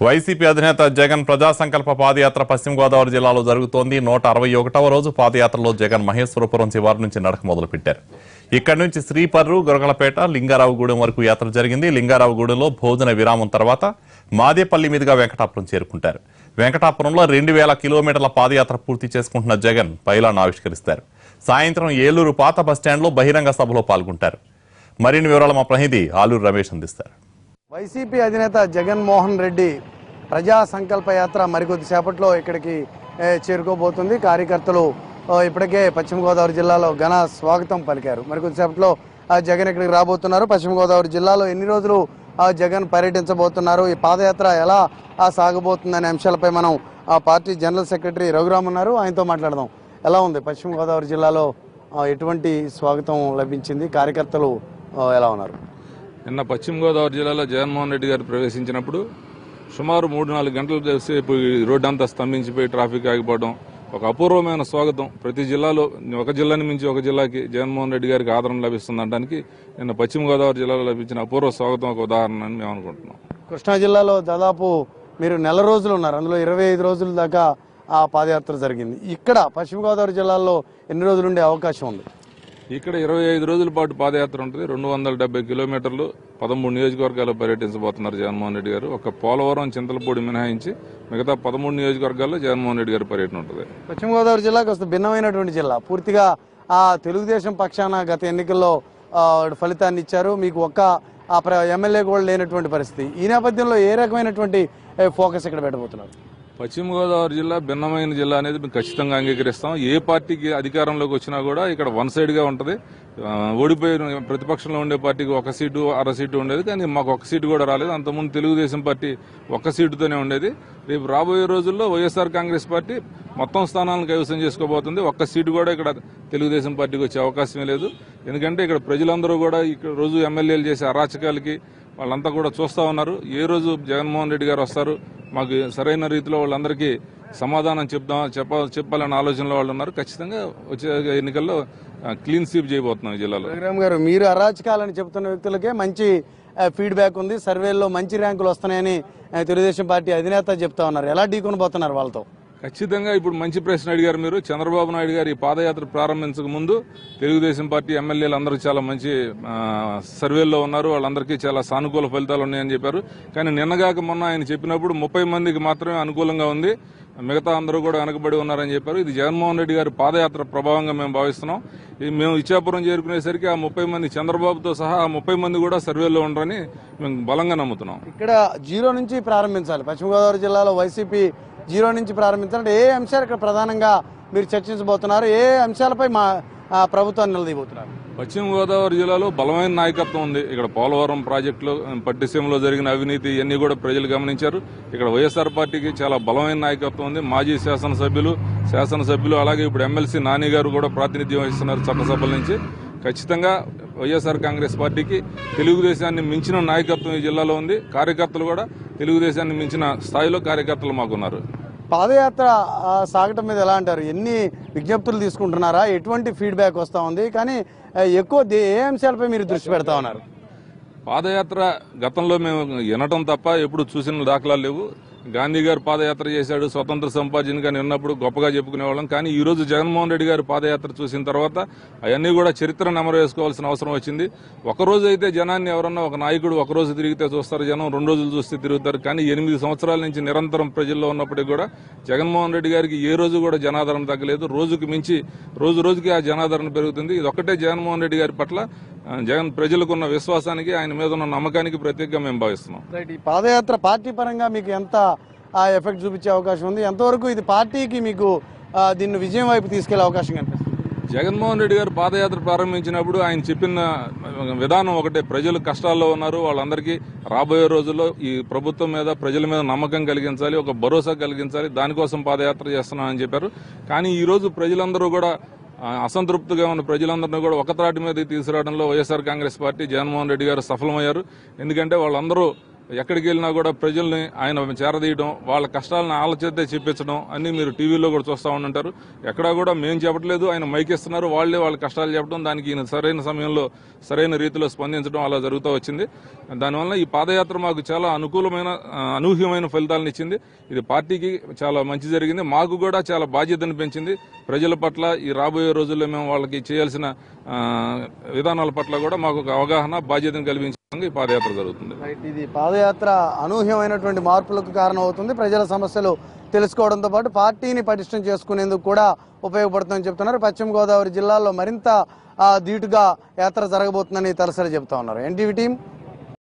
YCP అధినేత జగన్ ప్రజా సంకల్ప పాదయాత్ర పశ్చిమ గోదావరి జిల్లాలో జరుగుతోంది. 161వ రోజు పాదయాత్రలో జగన్ మహేశ్వరపురం శివారు నుంచి నడక మొదలుపెట్టారు. ఇక్కడి నుంచి శ్రీపర్రు, గొరగలపేట, లింగారావుగూడెం వరకు యాత్ర జరిగింది. లింగారావుగూడెంలో భోజన విరామం తర్వాత మాదేపల్లి మీదుగా వెంకటాపురం చేరుకుంటారు. వెంకటాపురంలో 2000 కిలోమీటర్ల పాదయాత్ర పూర్తి చేసుకుంటున్న జగన్ పైలాను ఆవిష్కరిస్తారు. సాయంత్రం ఏలూరు పాత బస్టాండ్లో బహిరంగ సభలో పాల్గొంటారు. మరిన్ని వివరాలు మా ప్రతినిధి ఆలూరు రమేష్ అందిస్తారు. వైసీపీ అధినేత జగన్మోహన్ రెడ్డి ప్రజా సంకల్ప యాత్ర మరికొద్ది సేపట్లో ఇక్కడికి చేరుకోబోతుంది. కార్యకర్తలు ఇప్పటికే పశ్చిమ గోదావరి జిల్లాలో ఘన స్వాగతం పలికారు. మరికొద్ది సేపట్లో జగన్ ఇక్కడికి రాబోతున్నారు. పశ్చిమ గోదావరి జిల్లాలో ఎన్ని రోజులు జగన్ పర్యటించబోతున్నారు, ఈ పాదయాత్ర ఎలా సాగబోతుందనే అంశాలపై మనం ఆ పార్టీ జనరల్ సెక్రటరీ రఘురామ్ ఉన్నారు, ఆయనతో మాట్లాడదాం. ఎలా ఉంది పశ్చిమ గోదావరి జిల్లాలో, ఎటువంటి స్వాగతం లభించింది, కార్యకర్తలు ఎలా ఉన్నారు? నిన్న పశ్చిమ గోదావరి జిల్లాలో జగన్మోహన్ రెడ్డి గారు ప్రవేశించినప్పుడు సుమారు 3-4 గంటల సేపు రోడ్డంతా స్తంభించిపోయి ట్రాఫిక్ ఆగిపోవడం ఒక అపూర్వమైన స్వాగతం. ప్రతి జిల్లాలో ఒక జిల్లాని మించి ఒక జిల్లాకి జగన్మోహన్ రెడ్డి గారికి ఆదరణ లభిస్తుందనడానికి నిన్న పశ్చిమ గోదావరి జిల్లాలో లభించిన అపూర్వ స్వాగతం ఒక ఉదాహరణ అని మేము అనుకుంటున్నాం. కృష్ణా జిల్లాలో దాదాపు మీరు నెల రోజులు ఉన్నారు, అందులో 25 రోజుల దాకా ఆ పాదయాత్ర జరిగింది. ఇక్కడ పశ్చిమ గోదావరి జిల్లాలో ఎన్ని రోజులు ఉండే అవకాశం ఉంది? ఇక్కడ 25 రోజుల పాటు పాదయాత్ర ఉంటుంది. 270 కిలోమీటర్లు 13 నియోజకవర్గాల్లో పర్యటించబోతున్నారు జగన్మోహన్ రెడ్డి గారు. ఒక పోలవరం, చింతలపూడి మినహాయించి మిగతా 13 నియోజకవర్గాల్లో జగన్మోహన్ రెడ్డి గారి పర్యటన ఉంటుంది. పశ్చిమ గోదావరి జిల్లా కాస్త భిన్నమైనటువంటి జిల్లా. పూర్తిగా ఆ తెలుగుదేశం పక్షాన గత ఎన్నికల్లో ఫలితాన్ని ఇచ్చారు. మీకు ఒక్క ఎమ్మెల్యే కూడా లేనటువంటి పరిస్థితి. ఈ నేపథ్యంలో ఏ రకమైనటువంటి ఫోకస్ ఇక్కడ పెట్టబోతున్నారు? పశ్చిమ గోదావరి జిల్లా భిన్నమైన జిల్లా అనేది మేము ఖచ్చితంగా అంగీకరిస్తాం. ఏ పార్టీకి అధికారంలోకి వచ్చినా కూడా ఇక్కడ వన్ సైడ్గా ఉంటుంది. ఓడిపోయిన ప్రతిపక్షంలో ఉండే పార్టీకి 1 సీటు, 1/2 సీటు ఉండేది, కానీ మాకు 1 సీటు కూడా రాలేదు. అంతకుముందు తెలుగుదేశం పార్టీ 1 సీటుతోనే ఉండేది. రేపు రాబోయే రోజుల్లో వైఎస్ఆర్ కాంగ్రెస్ పార్టీ మొత్తం స్థానాలను కైవసం చేసుకోబోతుంది. 1 సీటు కూడా ఇక్కడ తెలుగుదేశం పార్టీకి వచ్చే అవకాశమే లేదు. ఎందుకంటే ఇక్కడ ప్రజలందరూ కూడా ఇక్కడ రోజు ఎమ్మెల్యేలు చేసే అరాచకాలకి వాళ్ళంతా కూడా చూస్తూ ఉన్నారు. ఏ రోజు జగన్మోహన్ రెడ్డి గారు వస్తారు, మాకు సరైన రీతిలో వాళ్ళందరికీ సమాధానం చెప్పాలన్న ఆలోచనలో వాళ్ళు ఉన్నారు. ఖచ్చితంగా వచ్చే ఎన్నికల్లో క్లీన్ స్వీప్ చేయబోతున్నాం ఈ జిల్లాలో. రఘురామ్ గారు, మీరు అరాచకాలని చెబుతున్న వ్యక్తులకే మంచి ఫీడ్బ్యాక్ ఉంది, సర్వేల్లో మంచి ర్యాంకులు వస్తున్నాయని తెలుగుదేశం పార్టీ అధినేత చెప్తా ఉన్నారు. ఎలా ఢీకొనబోతున్నారు వాళ్ళతో? ఖచ్చితంగా ఇప్పుడు మంచి ప్రశ్న అడిగారు మీరు. చంద్రబాబు నాయుడు గారు ఈ పాదయాత్ర ప్రారంభించక ముందు తెలుగుదేశం పార్టీ ఎమ్మెల్యేలు అందరూ చాలా మంచి సర్వేల్లో ఉన్నారు, వాళ్ళందరికీ చాలా సానుకూల ఫలితాలు ఉన్నాయని చెప్పారు. కానీ నిన్నగాక మొన్న ఆయన చెప్పినప్పుడు 30 మందికి మాత్రమే అనుకూలంగా ఉంది, మిగతా అందరూ కూడా వెనకబడి ఉన్నారని చెప్పారు. ఇది జగన్మోహన్ రెడ్డి గారి పాదయాత్ర ప్రభావంగా మేము భావిస్తున్నాం. మేము ఇచ్చాపురం చేరుకునేసరికి ఆ 30 మంది చంద్రబాబుతో సహా ఆ 30 మంది కూడా సర్వేల్లో ఉండరని మేము బలంగా నమ్ముతున్నాం. ఇక్కడ 0 నుంచి ప్రారంభించాలి. పశ్చిమ గోదావరి జిల్లాలో వైసీపీ 0 నుంచి ప్రారంభించాలంటే ఏ అంశాలు ఇక్కడ ప్రధానంగా మీరు చర్చించబోతున్నారు, ఏ అంశాలపై మా ప్రభుత్వాన్ని నిలదీయబోతున్నారు? పశ్చిమ గోదావరి జిల్లాలో బలమైన నాయకత్వం ఉంది. ఇక్కడ పోలవరం ప్రాజెక్టులో, పట్టిసీమలో జరిగిన అవినీతి ఇవన్నీ కూడా ప్రజలు గమనించారు. ఇక్కడ వైఎస్ఆర్ పార్టీకి చాలా బలమైన నాయకత్వం ఉంది. మాజీ శాసనసభ్యులు అలాగే ఇప్పుడు ఎమ్మెల్సీ నాని గారు కూడా ప్రాతినిధ్యం వహిస్తున్నారు చట్టసభల నుంచి. ఖచ్చితంగా వైఎస్ఆర్ కాంగ్రెస్ పార్టీకి తెలుగుదేశాన్ని మించిన నాయకత్వం ఈ జిల్లాలో ఉంది. కార్యకర్తలు కూడా తెలుగుదేశాన్ని మించిన స్థాయిలో కార్యకర్తలు మాకున్నారు. పాదయాత్ర సాగటం మీద ఎలా అంటారు? ఎన్ని విజ్ఞప్తులు తీసుకుంటున్నారా? ఎటువంటి ఫీడ్బ్యాక్ వస్తూ ఉంది? కానీ ఎక్కువ ఏ అంశాలపై మీరు దృష్టి పెడతా ఉన్నారు? పాదయాత్ర గతంలో మేము వినటం తప్ప ఎప్పుడు చూసిన దాఖలాలు లేవు. గాంధీ గారు పాదయాత్ర చేశాడు, స్వతంత్ర సంపార్జనగా నిన్నప్పుడు గొప్పగా చెప్పుకునేవాళ్ళం. కానీ ఈ రోజు జగన్మోహన్ రెడ్డి గారు పాదయాత్ర చూసిన తర్వాత అవన్నీ కూడా చరిత్ర నెమరు వేసుకోవాల్సిన అవసరం వచ్చింది. ఒకరోజు అయితే జనాన్ని ఎవరన్నా ఒక నాయకుడు ఒకరోజు తిరిగితే చూస్తారు జనం, 2 రోజులు చూస్తే తిరుగుతారు. కానీ 8 సంవత్సరాల నుంచి నిరంతరం ప్రజల్లో ఉన్నప్పటికీ కూడా జగన్మోహన్ రెడ్డి గారికి ఏ రోజు కూడా జనాదరణ తగ్గలేదు. రోజుకి మించి రోజుకి ఆ జనాదరణ పెరుగుతుంది. ఇది ఒక్కటే జగన్మోహన్ రెడ్డి గారి పట్ల ప్రజలకున్న విశ్వాసానికి, ఆయన మీద ఉన్న నమ్మకానికి ప్రత్యేకంగా మేము భావిస్తున్నాం. ఈ పాదయాత్ర పార్టీ పరంగా మీకు ఎంత ఎఫెక్ట్ చూపించే అవకాశం ఉంది? ఎంతవరకు ఇది పార్టీకి మీకు దీన్ని విజయం వైపు తీసుకెళ్లే అవకాశం కనిపిస్తుంది? జగన్మోహన్ రెడ్డి గారు పాదయాత్ర ప్రారంభించినప్పుడు ఆయన చెప్పిన విధానం ఒకటే, ప్రజలు కష్టాల్లో ఉన్నారు, వాళ్ళందరికీ రాబోయే రోజుల్లో ఈ ప్రభుత్వం మీద, ప్రజల మీద నమ్మకం కలిగించాలి, ఒక భరోసా కలిగించాలి, దానికోసం పాదయాత్ర చేస్తున్నామని చెప్పారు. కానీ ఈ రోజు ప్రజలందరూ కూడా అసంతృప్తిగా ఉన్న ప్రజలందరినీ కూడా ఒకత్రాటి మీద తీసుకురావడంలో వైఎస్ఆర్ కాంగ్రెస్ పార్టీ, జగన్మోహన్ రెడ్డి గారు సఫలమయ్యారు. ఎందుకంటే వాళ్ళందరూ ఎక్కడికి వెళ్ళినా కూడా ప్రజల్ని ఆయన చేరదీయడం, వాళ్ళ కష్టాలను వాళ్ళ చేతే చెప్పించడం అన్ని మీరు టీవీలో కూడా చూస్తూ ఉంటారు. ఎక్కడా కూడా మేము చెప్పట్లేదు, ఆయన మైక్ ఇస్తున్నారు, వాళ్ళే వాళ్ళ కష్టాలు చెప్పడం, దానికి ఈయన సరైన సమయంలో సరైన రీతిలో స్పందించడం అలా జరుగుతూ వచ్చింది. దానివల్ల ఈ పాదయాత్ర మాకు చాలా అనూహ్యమైన ఫలితాలను ఇచ్చింది. ఇది పార్టీకి చాలా మంచి జరిగింది, మాకు కూడా చాలా బాధ్యతను పెంచింది. ప్రజల పట్ల ఈ రాబోయే రోజుల్లో మేము వాళ్ళకి చేయాల్సిన విధానాల పట్ల కూడా మాకు ఒక అవగాహన, బాధ్యతను కల్పించే ఈ పాదయాత్ర జరుగుతుంది. ఇది పాదయాత్ర అనూహ్యమైనటువంటి మార్పులకు కారణం అవుతుంది. ప్రజల సమస్యలు తెలుసుకోవడంతో పాటు పార్టీని పటిష్టం చేసుకునేందుకు కూడా ఉపయోగపడుతుందని చెప్తున్నారు. పశ్చిమ గోదావరి జిల్లాలో మరింత ధీటుగా యాత్ర జరగబోతుందని తలసరి చెప్తా ఉన్నారు. NTV team